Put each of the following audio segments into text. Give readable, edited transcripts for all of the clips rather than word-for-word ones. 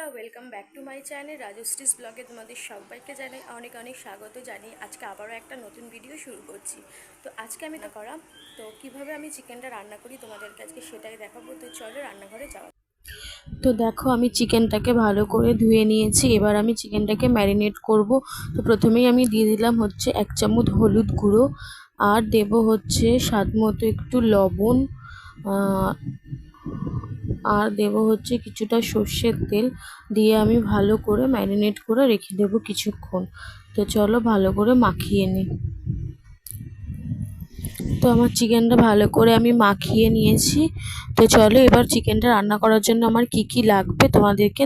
বন্ধুরা, welcome back to my channel Rajshree's ব্লগে তোমাদের সবাইকে জানাই অনেক অনেক স্বাগত জানিয়ে আজকে আবারও একটা নতুন ভিডিও শুরু করছি। তো আজকে আমি কিভাবে আমি চিকেনটা রান্না করি তোমাদেরকে আজকে সেটাই দেখাবো। তো চলো রান্নাঘরে যাওয়া। তো দেখো আমি চিকেনটাকে ভালো করে ধুয়ে নিয়েছি। এবার আমি চিকেনটাকে ম্যারিনেট করব। তো প্রথমেই আমি দিয়ে দিলাম হচ্ছে 1 চামচ হলুদ গুঁড়ো, আর দেব হচ্ছে স্বাদ মতো একটু লবণ, আর দেব হচ্ছে কিছুটা সর্ষের তেল। দিয়ে আমি ভালো করে ম্যারিনেট করে রেখে দেবো কিছুক্ষণ। তো চলো ভালো করে মাখিয়ে নিই। তো আমার চিকেনটা ভালো করে আমি মাখিয়ে নিয়েছি। তো চলো এবার চিকেনটা রান্না করার জন্য আমার কি কি লাগবে তোমাদেরকে।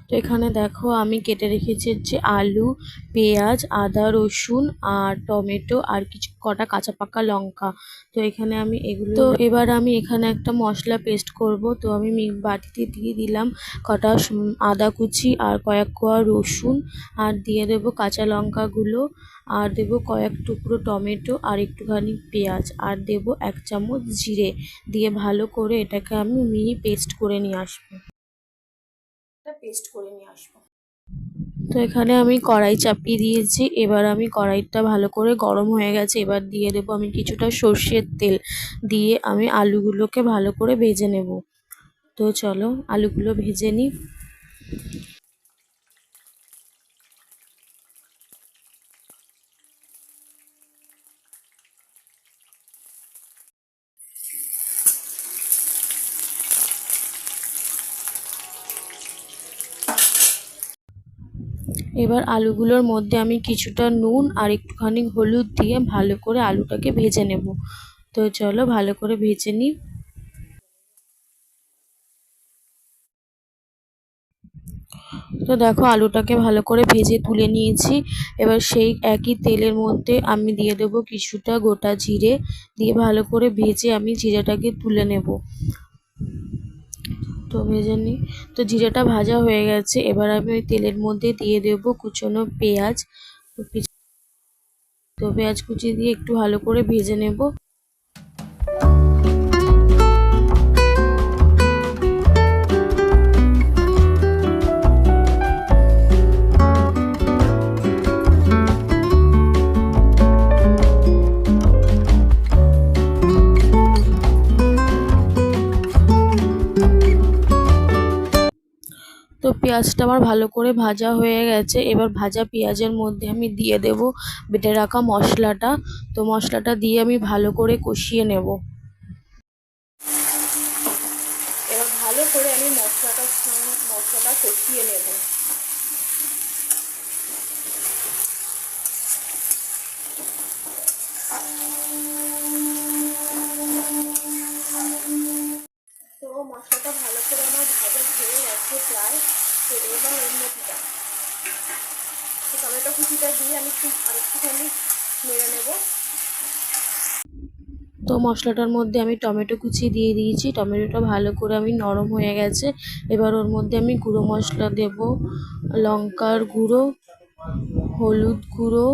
তো এখানে দেখো আমি কেটে রেখেছি হচ্ছে আলু, পেঁয়াজ, আদা, রসুন আর টমেটো আর কিছু কটা কাঁচা পাকা লঙ্কা। তো এখানে আমি এগুলো, তো এবার আমি এখানে একটা মশলা পেস্ট করব। তো আমি বাটিতে দিয়ে দিলাম কটা আদা কুচি আর কয়েক কোয়া রসুন, আর দিয়ে দেবো কাঁচা লঙ্কাগুলো, আর দেবো কয়েক টুকরো টমেটো আর একটুখানি পেঁয়াজ, আর দেবো 1 চামচ জিরে। দিয়ে ভালো করে এটাকে আমি মিহি পেস্ট করে নিয়ে আসবো। তো এখানে আমি কড়াই চাপিয়ে দিয়েছি। এবার আমি কড়াইটা ভালো করে গরম হয়ে গেছে। এবার দিয়ে দেবো আমি কিছুটা সর্ষের তেল। দিয়ে আমি আলুগুলোকে ভালো করে ভেজে নেব। তো চলো আলুগুলো ভেজে নিই। এবার আলুগুলোর মধ্যে আমি কিছুটা নুন আর একটুখানি হলুদ দিয়ে ভালো করে আলুটাকে ভেজে নেব। তো চলো ভালো করে ভেজে নিই। তো দেখো আলুটাকে ভালো করে ভেজে তুলে নিয়েছি। এবার সেই একই তেলের মধ্যে আমি দিয়ে দেবো কিছুটা গোটা জিরে। দিয়ে ভালো করে ভেজে আমি জিরেটাকে তুলে নেব। তো ভেজে নিই। তো জিরেটা ভাজা হয়ে গেছে। এবার আমি ওই তেলের মধ্যে দিয়ে দেবো কুচনো পেঁয়াজ। তো পেঁয়াজ কুচি দিয়ে একটু ভালো করে ভেজে নেব। তো পেঁয়াজটা আমার ভালো করে ভাজা হয়ে গেছে। এবার ভাজা পেঁয়াজের মধ্যে আমি দিয়ে দেব বেটে রাখা মশলাটা। তো মশলাটা দিয়ে আমি ভালো করে কষিয়ে নেব। এবার ভালো করে আমি মশলাটা কষিয়ে নেব। তো মশলাটা ভালো করে আমার ভাজা হয়ে গেছে প্রায়। তো এবার এর মধ্যে টমেটো কুচিটা দিয়ে আমি আরেকটুখানি নেড়ে নেব। তো মশলাটার মধ্যে আমি টমেটো কুচি দিয়ে দিয়েছি। টমেটোটা ভালো করে আমি নরম হয়ে গেছে। এবার ওর মধ্যে আমি গুঁড়ো মশলা দেব, লঙ্কার গুঁড়ো, হলুদ গুঁড়ো,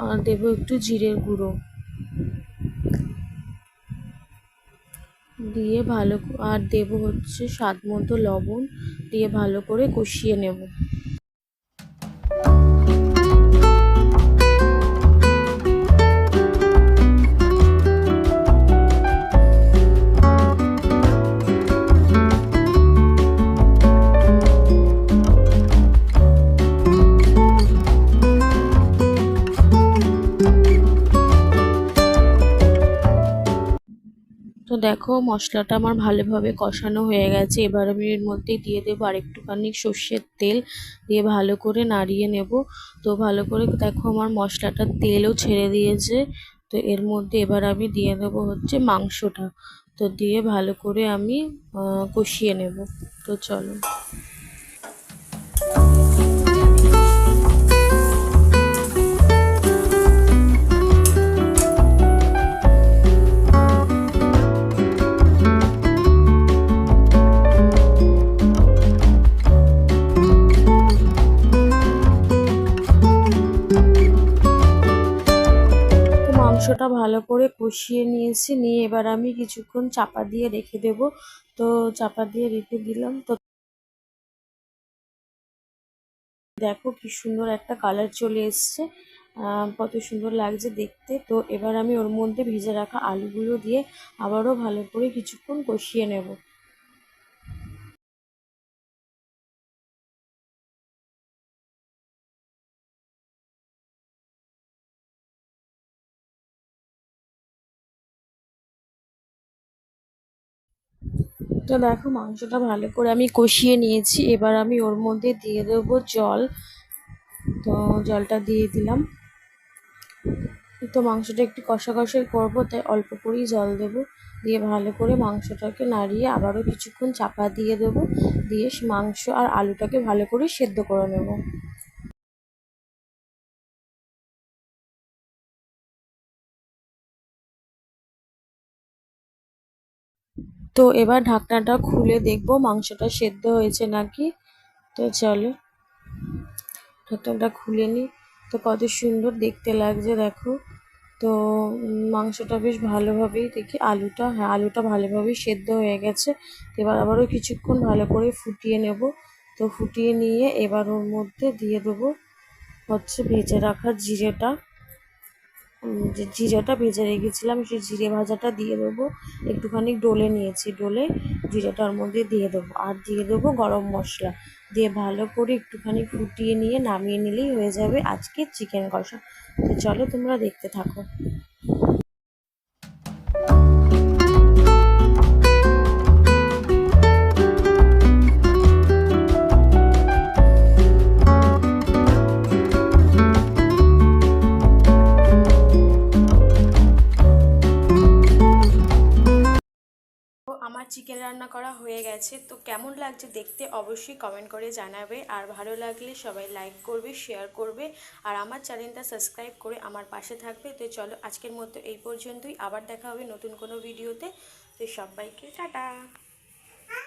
আর দেবো একটু জিরের গুঁড়ো। দিয়ে ভালো আর দেবো হচ্ছে স্বাদ মতো লবণ। দিয়ে ভালো করে কষিয়ে নেব। তো দেখো মশলাটা আমার ভালোভাবে কষানো হয়ে গেছে। এবার আমি এর মধ্যে দিয়ে দেবো আরেকটুখানি সর্ষের তেল। দিয়ে ভালো করে নাড়িয়ে নেব। তো ভালো করে দেখো আমার মশলাটা তেলও ছেড়ে দিয়েছে। তো এর মধ্যে এবার আমি দিয়ে দেবো হচ্ছে মাংসটা। তো দিয়ে ভালো করে আমি কষিয়ে নেব। তো চলো। মাংসটা মশলাটা ভালো করে কষিয়ে নিয়েছি, নিয়ে এবার আমি কিছুক্ষণ চাপা দিয়ে রেখে দেব। তো চাপা দিয়ে রেখে দিলাম। তো দেখো কি সুন্দর একটা কালার চলে এসছে, কত সুন্দর লাগছে দেখতে। তো এবার আমি ওর মধ্যে ভেজে রাখা আলুগুলো দিয়ে আবারও ভালো করে কিছুক্ষণ কষিয়ে নেব। তো দেখো মাংসটা ভালো করে আমি কষিয়ে নিয়েছি, এবার আমি ওর মধ্যে দিয়ে দেবো জল। তো জলটা দিয়ে দিলাম। তো মাংসটা একটু কষা কষাই করবো, তাই অল্প করেই জল দেবো। দিয়ে ভালো করে মাংসটাকে নাড়িয়ে আবারও কিছুক্ষণ চাপা দিয়ে দেবো, দিয়ে মাংস আর আলুটাকে ভালো করে সেদ্ধ করে নেব। তো এবার ঢাকনাটা খুলে দেখবো মাংসটা সেদ্ধ হয়েছে নাকি। তো চলো ঢাকনাটা খুলে নিই। তো কত সুন্দর দেখতে লাগছে দেখো। তো মাংসটা বেশ ভালোভাবেই দেখি হ্যাঁ আলুটা ভালোভাবেই সেদ্ধ হয়ে গেছে। এবার আবারও কিছুক্ষণ ভালো করে ফুটিয়ে নেব। তো ফুটিয়ে নিয়ে এবার ওর মধ্যে দিয়ে দেবো হচ্ছে ভেজে রাখা জিরেটা। যে জিরেটা ভেজে রেখেছিলাম সেই জিরে ভাজাটা দিয়ে দেবো। একটুখানি ডলে নিয়েছি, ডলে জিরেটার মধ্যে দিয়ে দেবো, আর দিয়ে দেবো গরম মশলা। দিয়ে ভালো করে একটুখানি ফুটিয়ে নিয়ে নামিয়ে নিলেই হয়ে যাবে আজকের চিকেন কষা। তো চলো তোমরা দেখতে থাকো। তো আমার চিকেন রান্না করা হয়ে গেছে। তো কেমন লাগছে দেখতে অবশ্যই কমেন্ট করে জানাবে, আর ভালো লাগলে সবাই লাইক করবে, শেয়ার করবে, আর আমার চ্যানেলটা সাবস্ক্রাইব করে আমার পাশে থাকবে। তো চলো আজকের মতো এই পর্যন্তই, আবার দেখা হবে নতুন কোনো ভিডিওতে। তো সবাইকে টাটা।